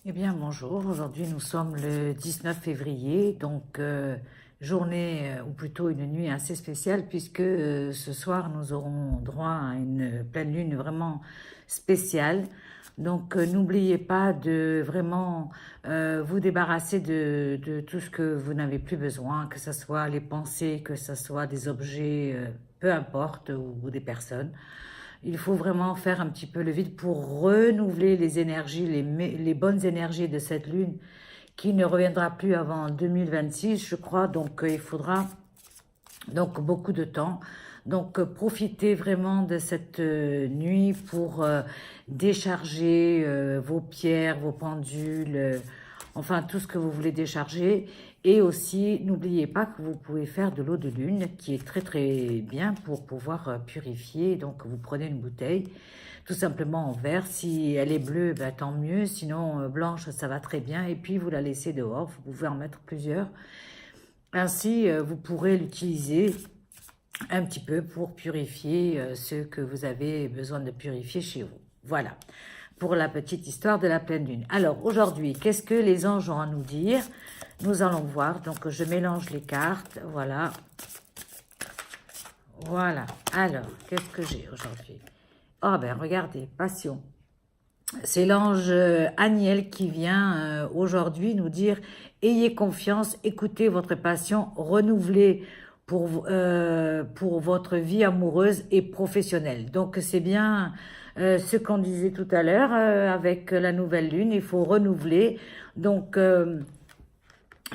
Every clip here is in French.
Eh bien, bonjour. Aujourd'hui, nous sommes le 19 février, donc journée, ou plutôt une nuit assez spéciale, puisque ce soir, nous aurons droit à une pleine lune vraiment spéciale. Donc, n'oubliez pas de vraiment vous débarrasser de tout ce que vous n'avez plus besoin, que ce soit les pensées, que ce soit des objets, peu importe, ou des personnes. Il faut vraiment faire un petit peu le vide pour renouveler les énergies, les bonnes énergies de cette lune qui ne reviendra plus avant 2026, je crois. Donc, il faudra donc beaucoup de temps. Donc, profitez vraiment de cette nuit pour décharger vos pierres, vos pendules, enfin tout ce que vous voulez décharger. Et aussi, n'oubliez pas que vous pouvez faire de l'eau de lune, qui est très très bien pour pouvoir purifier. Donc, vous prenez une bouteille, tout simplement en verre. Si elle est bleue, ben, tant mieux. Sinon, blanche, ça va très bien. Et puis, vous la laissez dehors. Vous pouvez en mettre plusieurs. Ainsi, vous pourrez l'utiliser un petit peu pour purifier ce que vous avez besoin de purifier chez vous. Voilà, pour la petite histoire de la pleine lune. Alors, aujourd'hui, qu'est-ce que les anges ont à nous dire? Nous allons voir. Donc, je mélange les cartes. Voilà. Voilà. Alors, qu'est-ce que j'ai aujourd'hui? Oh, ben, regardez, passion. C'est l'ange Aniel qui vient aujourd'hui nous dire « Ayez confiance, écoutez votre passion, renouvelez pour votre vie amoureuse et professionnelle. » Donc c'est bien ce qu'on disait tout à l'heure avec la nouvelle lune, il faut renouveler. Donc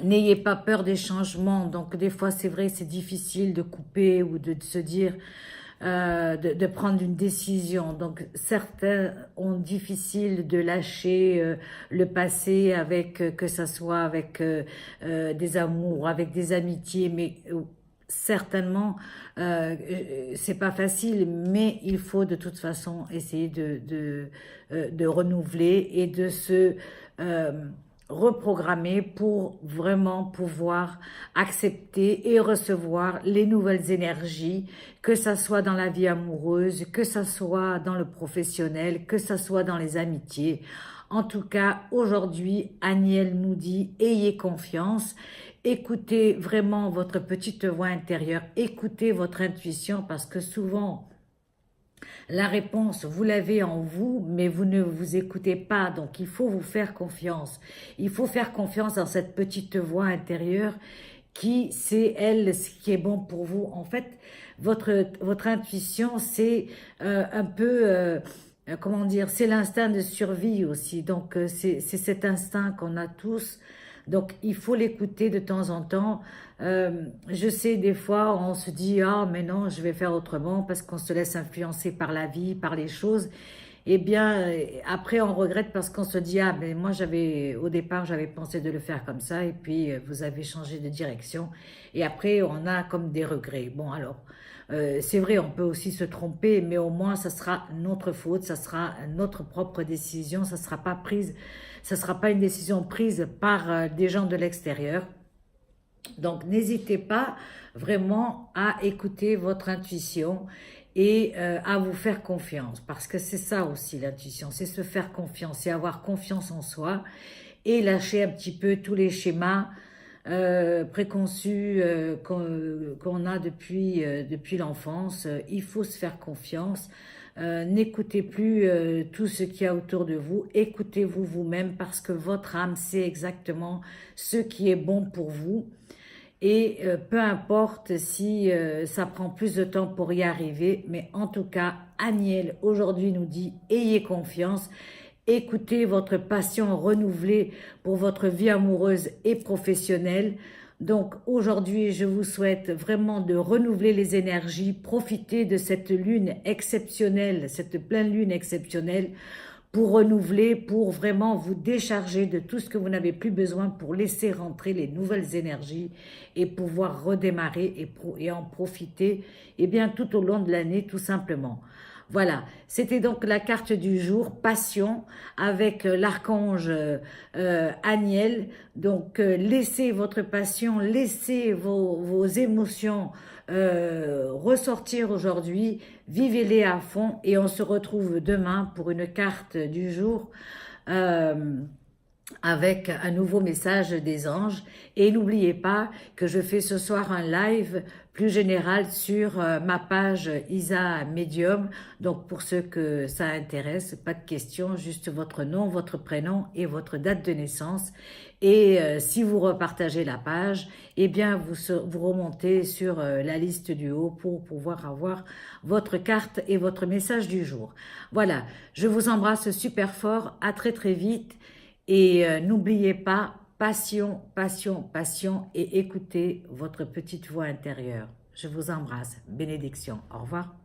n'ayez pas peur des changements. Donc des fois c'est vrai, c'est difficile de couper ou de se dire de prendre une décision. Donc certains ont difficile de lâcher le passé avec que ça soit avec des amours, avec des amitiés, mais certainement c'est pas facile, mais il faut de toute façon essayer de renouveler et de se reprogrammer pour vraiment pouvoir accepter et recevoir les nouvelles énergies, que ça soit dans la vie amoureuse, que ça soit dans le professionnel, que ça soit dans les amitiés. En tout cas, aujourd'hui, Aniel nous dit, ayez confiance, écoutez vraiment votre petite voix intérieure, écoutez votre intuition, parce que souvent, la réponse, vous l'avez en vous, mais vous ne vous écoutez pas. Donc, il faut vous faire confiance. Il faut faire confiance dans cette petite voix intérieure qui sait, elle, ce qui est bon pour vous. En fait, votre intuition, c'est un peu, comment dire, c'est l'instinct de survie aussi. Donc, c'est cet instinct qu'on a tous. Donc, il faut l'écouter de temps en temps. Je sais, des fois, on se dit, ah, mais non, je vais faire autrement parce qu'on se laisse influencer par la vie, par les choses. Eh bien, après, on regrette parce qu'on se dit, ah, mais moi, au départ, j'avais pensé de le faire comme ça, et puis vous avez changé de direction. Et après, on a comme des regrets. Bon, alors, c'est vrai, on peut aussi se tromper, mais au moins, ça sera notre faute, ça sera notre propre décision, ça sera pas une décision prise par des gens de l'extérieur. Donc, n'hésitez pas vraiment à écouter votre intuition et à vous faire confiance, parce que c'est ça aussi l'intuition, c'est se faire confiance, c'est avoir confiance en soi et lâcher un petit peu tous les schémas préconçus qu'on a depuis l'enfance. Il faut se faire confiance. N'écoutez plus tout ce qu'il y a autour de vous, écoutez-vous vous-même, parce que votre âme sait exactement ce qui est bon pour vous. Et peu importe si ça prend plus de temps pour y arriver, mais en tout cas, Aniel aujourd'hui nous dit, ayez confiance, écoutez votre passion renouvelée pour votre vie amoureuse et professionnelle. Donc aujourd'hui, je vous souhaite vraiment de renouveler les énergies, profitez de cette lune exceptionnelle, cette pleine lune exceptionnelle, pour renouveler, pour vraiment vous décharger de tout ce que vous n'avez plus besoin, pour laisser rentrer les nouvelles énergies et pouvoir redémarrer et en profiter bien tout au long de l'année, tout simplement. Voilà, c'était donc la carte du jour, passion, avec l'archange Aniel. Donc, laissez votre passion, laissez vos émotions ressortir aujourd'hui, vivez-les à fond, et on se retrouve demain pour une carte du jour avec un nouveau message des anges. Et n'oubliez pas que je fais ce soir un live plus général sur ma page Isa Medium. Donc pour ceux que ça intéresse, pas de questions, juste votre nom, votre prénom et votre date de naissance. Et si vous repartagez la page, eh bien vous remontez sur la liste du haut pour pouvoir avoir votre carte et votre message du jour. Voilà, je vous embrasse super fort, à très très vite. Et n'oubliez pas, passion, passion, passion et écoutez votre petite voix intérieure. Je vous embrasse. Bénédiction. Au revoir.